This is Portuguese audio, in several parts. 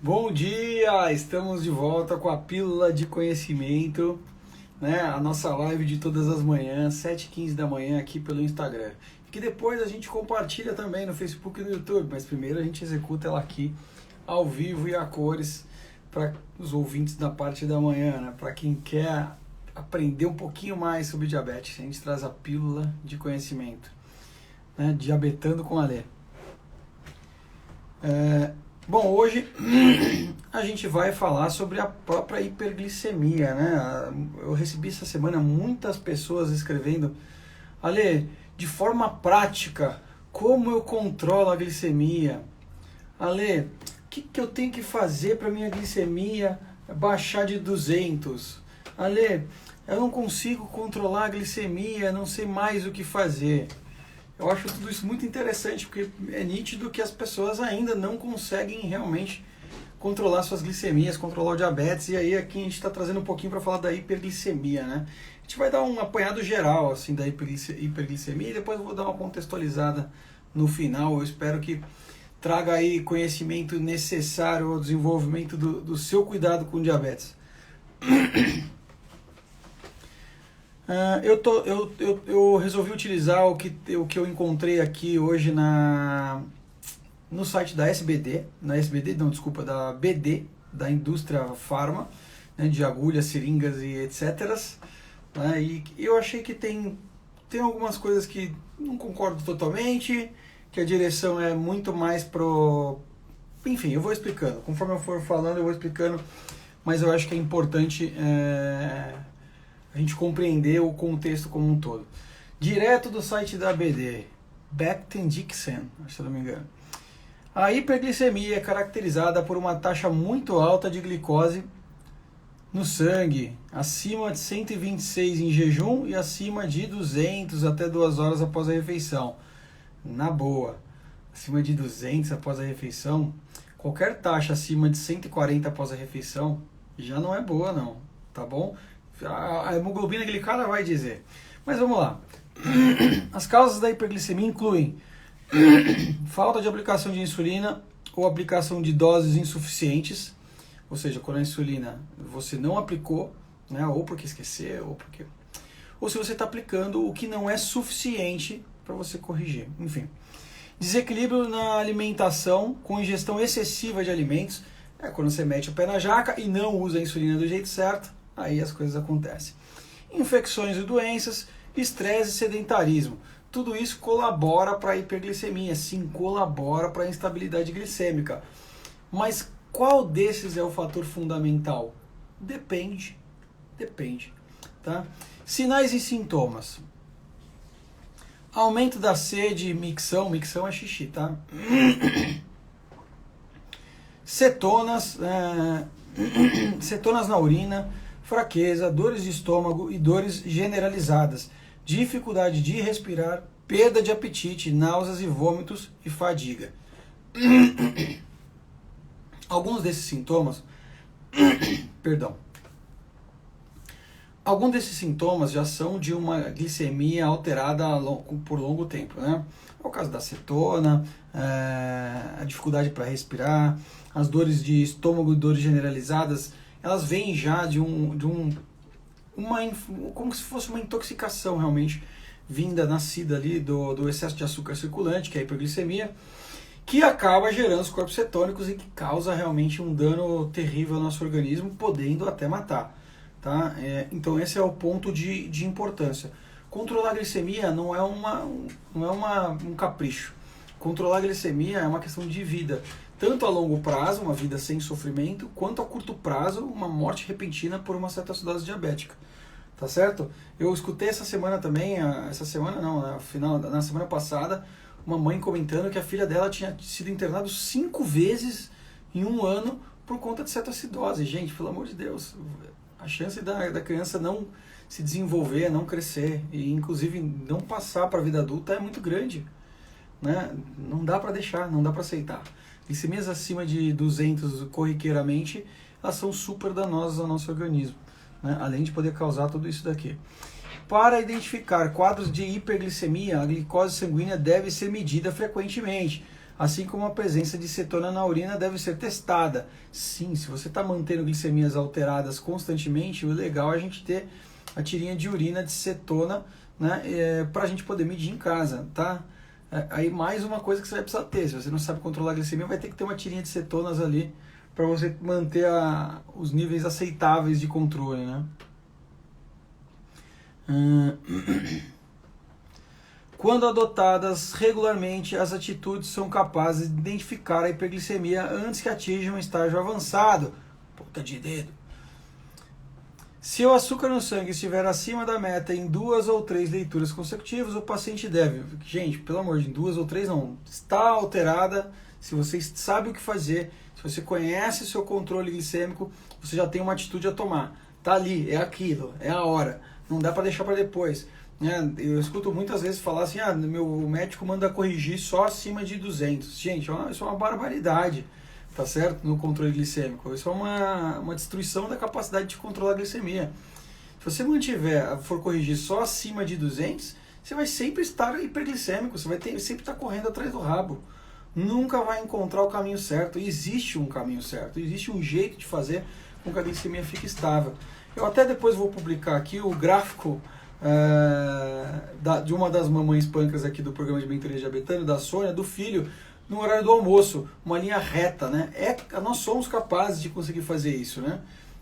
Bom dia! Estamos de volta com a Pílula de Conhecimento, né? A nossa live de todas as manhãs, 7h15 da manhã aqui pelo Instagram. Que depois a gente compartilha também no Facebook e no YouTube, mas primeiro a gente executa ela aqui ao vivo e a cores para os ouvintes da parte da manhã, né? Para quem quer aprender um pouquinho mais sobre diabetes, a gente traz a Pílula de Conhecimento, né? Diabetando com a Lê. Bom, hoje a gente vai falar sobre a própria hiperglicemia, né? Eu recebi essa semana muitas pessoas escrevendo: Ale, de forma prática, como eu controlo a glicemia? Ale, o que eu tenho que fazer para minha glicemia baixar de 200? Ale, eu não consigo controlar a glicemia, não sei mais o que fazer. Eu acho tudo isso muito interessante, porque é nítido que as pessoas ainda não conseguem realmente controlar suas glicemias, controlar o diabetes, e aí aqui a gente está trazendo um pouquinho para falar da hiperglicemia, né? A gente vai dar um apanhado geral assim da hiperglicemia e depois eu vou dar uma contextualizada no final. Eu espero que traga aí conhecimento necessário ao desenvolvimento do seu cuidado com diabetes. Eu resolvi utilizar o que eu encontrei aqui hoje no site da SBD, da BD, da indústria farma, né, de agulhas, seringas e etc. Né, e eu achei que tem algumas coisas que não concordo totalmente, que a direção é muito mais pro... Enfim, eu vou explicando. Conforme eu for falando, eu vou explicando, mas eu acho que é importante... a gente compreender o contexto como um todo. Direto do site da BD, Becton Dickinson, se eu não me engano. A hiperglicemia é caracterizada por uma taxa muito alta de glicose no sangue, acima de 126 em jejum e acima de 200 até 2 horas após a refeição. Na boa, acima de 200 após a refeição, qualquer taxa acima de 140 após a refeição já não é boa não, tá bom? A hemoglobina glicada vai dizer. Mas vamos lá. As causas da hiperglicemia incluem falta de aplicação de insulina ou aplicação de doses insuficientes, ou seja, quando a insulina você não aplicou, né, ou porque esqueceu, ou se você está aplicando o que não é suficiente para você corrigir. Enfim. Desequilíbrio na alimentação com ingestão excessiva de alimentos, quando você mete o pé na jaca e não usa a insulina do jeito certo. Aí as coisas acontecem. Infecções e doenças, estresse e sedentarismo. Tudo isso colabora para a hiperglicemia, sim, colabora para a instabilidade glicêmica. Mas qual desses é o fator fundamental? Depende. Tá? Sinais e sintomas. Aumento da sede, micção é xixi, tá? Cetonas na urina, fraqueza, dores de estômago e dores generalizadas, dificuldade de respirar, perda de apetite, náuseas e vômitos e fadiga. Alguns desses sintomas, alguns desses sintomas já são de uma glicemia alterada por longo tempo, né? É o caso da cetona, a dificuldade para respirar, as dores de estômago e dores generalizadas, elas vêm já como se fosse uma intoxicação realmente, nascida ali do excesso de açúcar circulante, que é a hiperglicemia, que acaba gerando os corpos cetônicos e que causa realmente um dano terrível ao nosso organismo, podendo até matar. Tá? Então esse é o ponto de importância. Controlar a glicemia não é um capricho. Controlar a glicemia é uma questão de vida. Tanto a longo prazo, uma vida sem sofrimento, quanto a curto prazo, uma morte repentina por uma cetoacidose diabética. Tá certo? Eu escutei essa semana também, na semana passada, uma mãe comentando que a filha dela tinha sido internada 5 vezes em um ano por conta de cetoacidose. Gente, pelo amor de Deus, a chance da criança não se desenvolver, não crescer e inclusive não passar para a vida adulta é muito grande. Né? Não dá para deixar, não dá para aceitar. Glicemias acima de 200 corriqueiramente, elas são super danosas ao nosso organismo, né? Além de poder causar tudo isso daqui. Para identificar quadros de hiperglicemia, a glicose sanguínea deve ser medida frequentemente. assim como a presença de cetona na urina deve ser testada. Sim, se você está mantendo glicemias alteradas constantemente, o legal é a gente ter a tirinha de urina de cetona, né, para a gente poder medir em casa, tá? Aí mais uma coisa que você vai precisar ter, se você não sabe controlar a glicemia, vai ter que ter uma tirinha de cetonas ali para você manter os níveis aceitáveis de controle, né? Quando adotadas regularmente, as atitudes são capazes de identificar a hiperglicemia antes que atinja um estágio avançado. Ponta de dedo. Se o açúcar no sangue estiver acima da meta em 2 ou 3 leituras consecutivas, o paciente deve... Gente, pelo amor de Deus, 2 ou 3 não. Está alterada, se você sabe o que fazer, se você conhece o seu controle glicêmico, você já tem uma atitude a tomar. Tá ali, é aquilo, é a hora. Não dá para deixar para depois. Eu escuto muitas vezes falar assim, meu médico manda corrigir só acima de 200. Gente, isso é uma barbaridade. Tá certo? No controle glicêmico. Isso é uma destruição da capacidade de controlar a glicemia. Se você for corrigir só acima de 200, você vai sempre estar hiperglicêmico, você vai sempre estar correndo atrás do rabo. Nunca vai encontrar o caminho certo. Existe um caminho certo, existe um jeito de fazer com que a glicemia fique estável. Eu até depois vou publicar aqui o gráfico de uma das mamães pâncreas aqui do programa de mentoria diabetânia, da Sônia, do filho, no horário do almoço, uma linha reta, né? Nós somos capazes de conseguir fazer isso, né?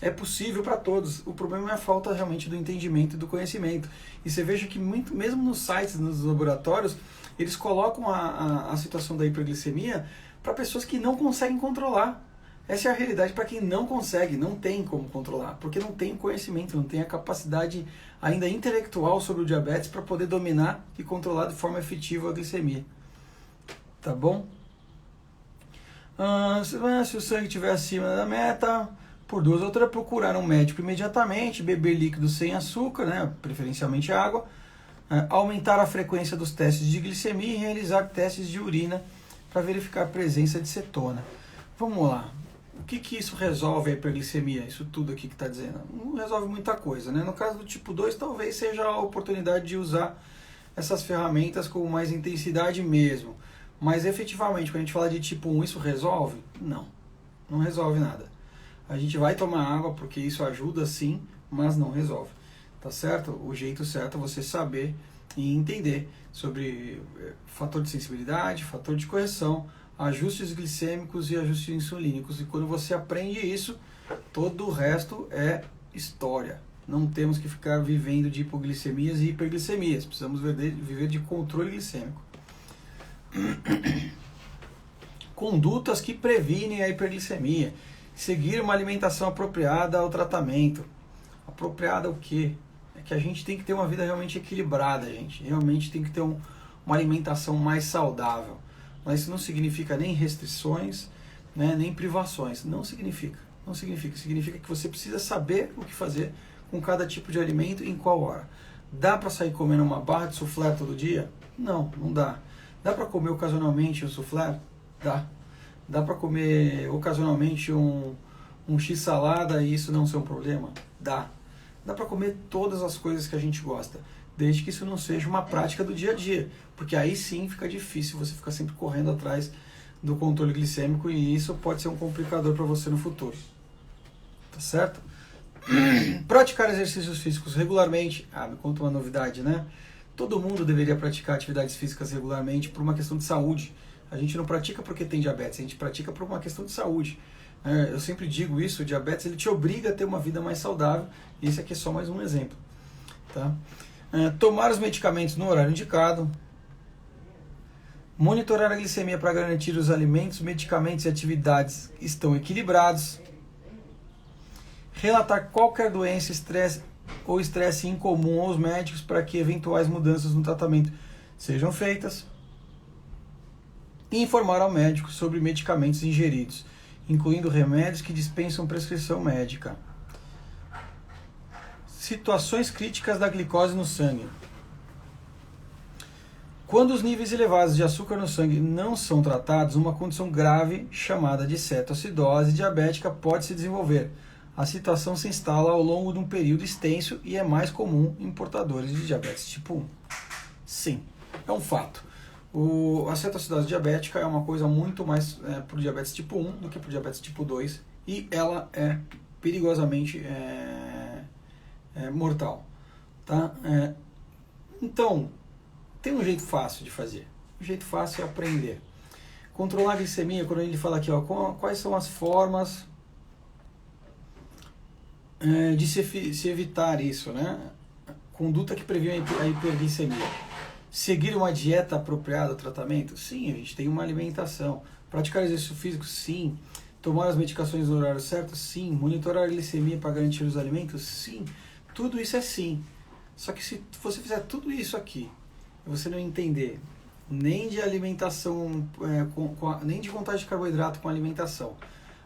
É possível para todos. O problema é a falta realmente do entendimento e do conhecimento. E você veja que mesmo nos sites, nos laboratórios, eles colocam a situação da hiperglicemia para pessoas que não conseguem controlar. Essa é a realidade para quem não consegue, não tem como controlar, porque não tem conhecimento, não tem a capacidade ainda intelectual sobre o diabetes para poder dominar e controlar de forma efetiva a glicemia. Tá bom? Se o sangue estiver acima da meta, por 2 ou 3, procurar um médico imediatamente, beber líquido sem açúcar, né, preferencialmente água, aumentar a frequência dos testes de glicemia e realizar testes de urina para verificar a presença de cetona. Vamos lá. O que isso resolve a hiperglicemia? Isso tudo aqui que está dizendo. Não resolve muita coisa, né? No caso do tipo 2, talvez seja a oportunidade de usar essas ferramentas com mais intensidade mesmo. Mas efetivamente, quando a gente fala de tipo 1, isso resolve? Não, não resolve nada. A gente vai tomar água porque isso ajuda sim, mas não resolve. Tá certo? O jeito certo é você saber e entender sobre fator de sensibilidade, fator de correção, ajustes glicêmicos e ajustes insulínicos. E quando você aprende isso, todo o resto é história. Não temos que ficar vivendo de hipoglicemias e hiperglicemias. Precisamos viver de controle glicêmico. Condutas que previnem a hiperglicemia. Seguir uma alimentação apropriada ao tratamento. Apropriada ao quê? É que a gente tem que ter uma vida realmente equilibrada, gente. Realmente tem que ter uma alimentação mais saudável. Mas isso não significa nem restrições, né, nem privações. Não significa. Não significa. Significa que você precisa saber o que fazer com cada tipo de alimento e em qual hora. Dá para sair comendo uma barra de soufflé todo dia? Não, não dá. Dá para comer ocasionalmente um soufflé? Dá. Dá para comer ocasionalmente um x-salada e isso não ser um problema? Dá. Dá para comer todas as coisas que a gente gosta, desde que isso não seja uma prática do dia a dia, porque aí sim fica difícil você ficar sempre correndo atrás do controle glicêmico e isso pode ser um complicador para você no futuro. Tá certo? Praticar exercícios físicos regularmente. Me conta uma novidade, né? Todo mundo deveria praticar atividades físicas regularmente por uma questão de saúde. A gente não pratica porque tem diabetes, a gente pratica por uma questão de saúde. Eu sempre digo isso, o diabetes ele te obriga a ter uma vida mais saudável, e esse aqui é só mais um exemplo. Tá? Tomar os medicamentos no horário indicado. Monitorar a glicemia para garantir os alimentos, medicamentos e atividades estão equilibrados. Relatar qualquer doença, estresse ou estresse incomum aos médicos para que eventuais mudanças no tratamento sejam feitas. E informar ao médico sobre medicamentos ingeridos, incluindo remédios que dispensam prescrição médica. Situações críticas da glicose no sangue. Quando os níveis elevados de açúcar no sangue não são tratados, uma condição grave chamada de cetoacidose diabética pode se desenvolver. A situação se instala ao longo de um período extenso e é mais comum em portadores de diabetes tipo 1. Sim, é um fato. A cetoacidose diabética é uma coisa muito mais para o diabetes tipo 1 do que para o diabetes tipo 2, e ela é perigosamente mortal. Tá? Então, tem um jeito fácil de fazer. O jeito fácil é aprender. Controlar a glicemia, quando ele fala aqui, ó, quais são as formas de se evitar isso, né? Conduta que previne a hiperglicemia. Seguir uma dieta apropriada ao tratamento? Sim, a gente tem uma alimentação. Praticar exercício físico? Sim. Tomar as medicações no horário certo? Sim. Monitorar a glicemia para garantir os alimentos? Sim. Tudo isso é sim. Só que se você fizer tudo isso aqui, e você não entender nem de alimentação, nem de contagem de carboidrato com alimentação.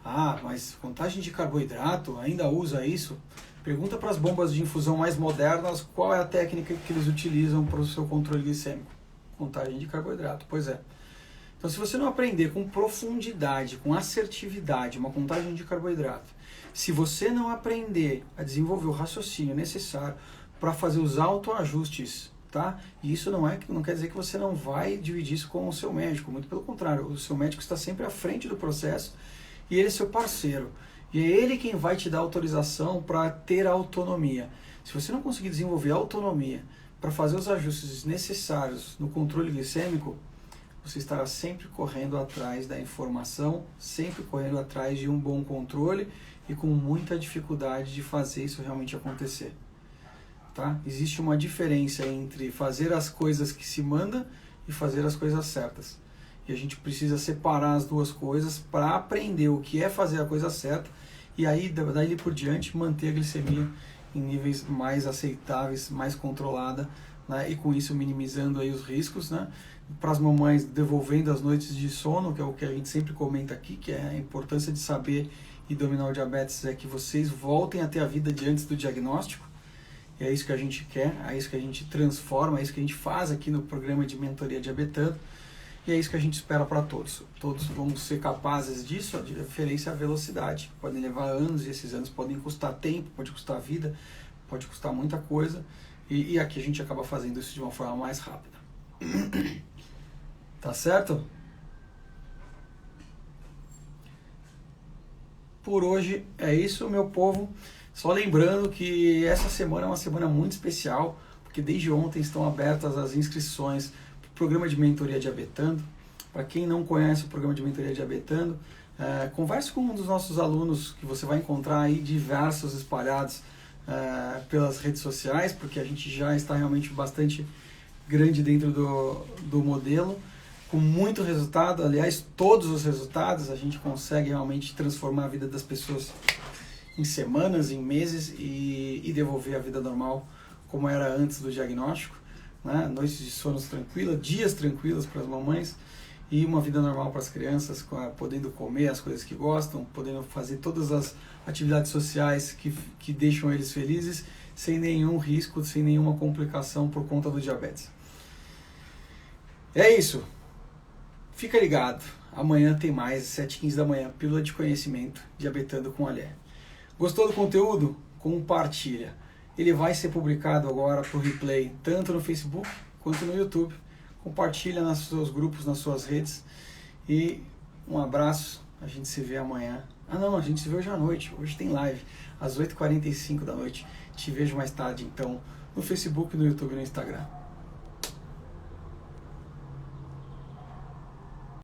Ah, mas contagem de carboidrato ainda usa isso? Pergunta para as bombas de infusão mais modernas qual é a técnica que eles utilizam para o seu controle glicêmico. Contagem de carboidrato, pois é. Então, se você não aprender com profundidade, com assertividade, uma contagem de carboidrato, se você não aprender a desenvolver o raciocínio necessário para fazer os autoajustes, tá? E isso não quer dizer que você não vai dividir isso com o seu médico, muito pelo contrário, o seu médico está sempre à frente do processo e ele é seu parceiro. E é ele quem vai te dar autorização para ter autonomia. Se você não conseguir desenvolver autonomia para fazer os ajustes necessários no controle glicêmico, você estará sempre correndo atrás da informação, sempre correndo atrás de um bom controle e com muita dificuldade de fazer isso realmente acontecer. Tá? Existe uma diferença entre fazer as coisas que se manda e fazer as coisas certas. E a gente precisa separar as duas coisas para aprender o que é fazer a coisa certa e aí, daí por diante, manter a glicemia em níveis mais aceitáveis, mais controlada, né? E com isso minimizando aí os riscos, né? Para as mamães, devolvendo as noites de sono, que é o que a gente sempre comenta aqui, que é a importância de saber e dominar o diabetes, é que vocês voltem a ter a vida de antes do diagnóstico. E é isso que a gente quer, é isso que a gente transforma, é isso que a gente faz aqui no programa de mentoria diabetando. E é isso que a gente espera para todos. Todos vão ser capazes disso, a diferença é a velocidade. Podem levar anos e esses anos podem custar tempo, pode custar vida, pode custar muita coisa. E aqui a gente acaba fazendo isso de uma forma mais rápida. Tá certo? Por hoje é isso, meu povo. Só lembrando que essa semana é uma semana muito especial, porque desde ontem estão abertas as inscrições para o programa de mentoria diabetando. Para quem não conhece o programa de mentoria diabetando, converse com um dos nossos alunos, que você vai encontrar aí diversos espalhados pelas redes sociais, porque a gente já está realmente bastante grande dentro do modelo, com muito resultado. Aliás, todos os resultados a gente consegue realmente transformar a vida das pessoas em semanas, em meses e devolver a vida normal como era antes do diagnóstico, né? Noites de sono tranquilas, dias tranquilos para as mamães e uma vida normal para as crianças, podendo comer as coisas que gostam, podendo fazer todas as atividades sociais que deixam eles felizes, sem nenhum risco, sem nenhuma complicação por conta do diabetes. É isso. Fica ligado. Amanhã tem mais, 7h15 da manhã, Pílula de Conhecimento, Diabetando com Alê. Gostou do conteúdo? Compartilha. Ele vai ser publicado agora para o replay, tanto no Facebook quanto no YouTube. Compartilha nos seus grupos, nas suas redes. E um abraço. A gente se vê amanhã. A gente se vê hoje à noite. Hoje tem live, às 8h45 da noite. Te vejo mais tarde, então, no Facebook, no YouTube e no Instagram.